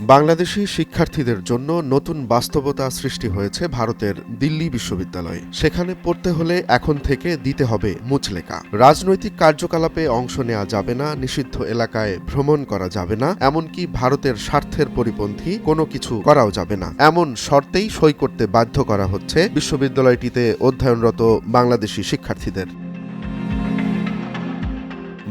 বাংলাদেশি শিক্ষার্থীদের জন্য নতুন বাস্তবতা সৃষ্টি হয়েছে ভারতের দিল্লি বিশ্ববিদ্যালয়ে। সেখানে পড়তে হলে এখন থেকে দিতে হবে মুচলেকা। রাজনৈতিক কার্যকলাপে অংশ নেওয়া যাবে না, নিষিদ্ধ এলাকায় ভ্রমণ করা যাবে না, এমনকি ভারতের স্বার্থের পরিপন্থী কোনো কিছু করাও যাবে না, এমন শর্তেই সই করতে বাধ্য করা হচ্ছে বিশ্ববিদ্যালয়টিতে অধ্যয়নরত বাংলাদেশি শিক্ষার্থীদের।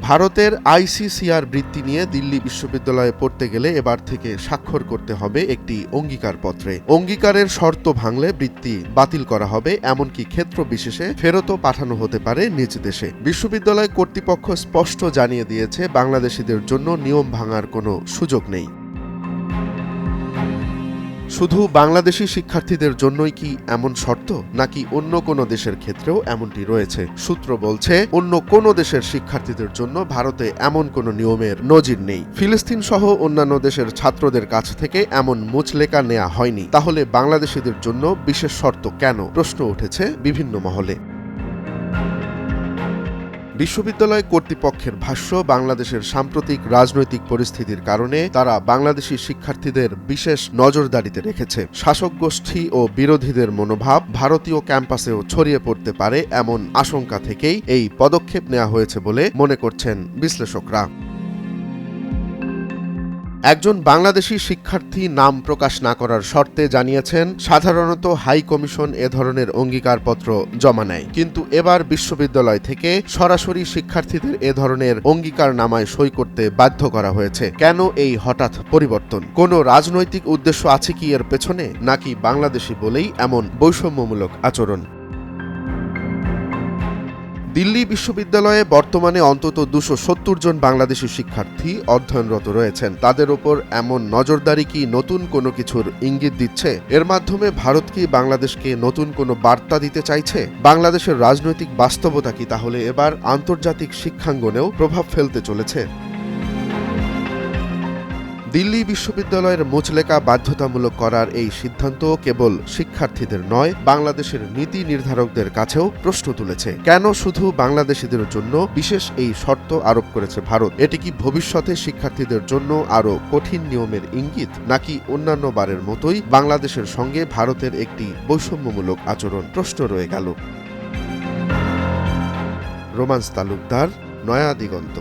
ভারতের আইসিসিআর বৃত্তি নিয়ে দিল্লি বিশ্ববিদ্যালয়ে পড়তে গেলে এবার থেকে স্বাক্ষর করতে হবে একটি অঙ্গীকারপত্রে। অঙ্গীকারের শর্ত ভাঙলে বৃত্তি বাতিল করা হবে, এমনকি ক্ষেত্র বিশেষে ফেরতও পাঠানো হতে পারে নিজ দেশে। বিশ্ববিদ্যালয় কর্তৃপক্ষ স্পষ্ট জানিয়ে দিয়েছে, বাংলাদেশিদের জন্য নিয়ম ভাঙার কোনো সুযোগ নেই। শুধু বাংলাদেশি শিক্ষার্থীদের জন্যই কি এমন শর্ত, নাকি অন্য কোনো দেশের ক্ষেত্রেও এমনটি রয়েছে? সূত্র বলছে, অন্য কোনো দেশের শিক্ষার্থীদের জন্য ভারতে এমন কোনো নিয়মের নজির নেই। ফিলিস্তিন সহ অন্যান্য দেশের ছাত্রদের কাছ থেকে এমন মুচলেকা নেওয়া হয়নি। তাহলে বাংলাদেশিদের জন্য বিশেষ শর্ত কেন? প্রশ্ন উঠেছে বিভিন্ন মহলে। বিশ্ববিদ্যালয় কর্তৃপক্ষের ভাষ্য, বাংলাদেশের সাম্প্রতিক রাজনৈতিক পরিস্থিতির কারণে তারা বাংলাদেশি শিক্ষার্থীদের বিশেষ নজরদারিতে রেখেছে। শাসক গোষ্ঠী ও বিরোধীদের মনোভাব ভারতীয় ক্যাম্পাসেও ছড়িয়ে পড়তে পারে, এমন আশঙ্কা থেকেই এই পদক্ষেপ নেওয়া হয়েছে বলে মনে করছেন বিশ্লেষকরা। একজন বাংলাদেশি শিক্ষার্থী নাম প্রকাশ না করার শর্তে জানিয়েছেন, সাধারণত হাই কমিশন এ ধরনের অঙ্গীকারপত্র জমা নেয়, কিন্তু এবার বিশ্ববিদ্যালয় থেকে সরাসরি শিক্ষার্থীদের এ ধরনের অঙ্গীকারনামায় সই করতে বাধ্য করা হয়েছে। কেন এই হঠাৎ পরিবর্তন? কোনো রাজনৈতিক উদ্দেশ্য আছে কি এর পেছনে, নাকি বাংলাদেশি বলেই এমন বৈষম্যমূলক আচরণ? দিল্লি বিশ্ববিদ্যালয়ে বর্তমানে অন্তত ২৭০ জন বাংলাদেশি শিক্ষার্থী অধ্যয়নরত রয়েছেন। তাদের ওপর এমন নজরদারি কি নতুন কোনো কিছুর ইঙ্গিত দিচ্ছে? এর মাধ্যমে ভারত কি বাংলাদেশকে নতুন কোনো বার্তা দিতে চাইছে? বাংলাদেশের রাজনৈতিক বাস্তবতা কি তাহলে এবার আন্তর্জাতিক শিক্ষাঙ্গনেও প্রভাব ফেলতে চলেছে? দিল্লি বিশ্ববিদ্যালয়ের মুচলেকা বাধ্যতামূলক করার এই সিদ্ধান্ত কেবল শিক্ষার্থীদের নয়, বাংলাদেশের নীতি নির্ধারকদের কাছেও প্রশ্ন তুলেছে। কেন শুধু বাংলাদেশিদের জন্য বিশেষ এই শর্ত আরোপ করেছে ভারত? এটি কি ভবিষ্যতে শিক্ষার্থীদের জন্য আরও কঠিন নিয়মের ইঙ্গিত, নাকি অন্যান্য বারের মতোই বাংলাদেশের সঙ্গে ভারতের একটি বৈষম্যমূলক আচরণ? প্রশ্ন রয়ে গেল। রোমান্স তালুকদার, নয়া দিগন্ত।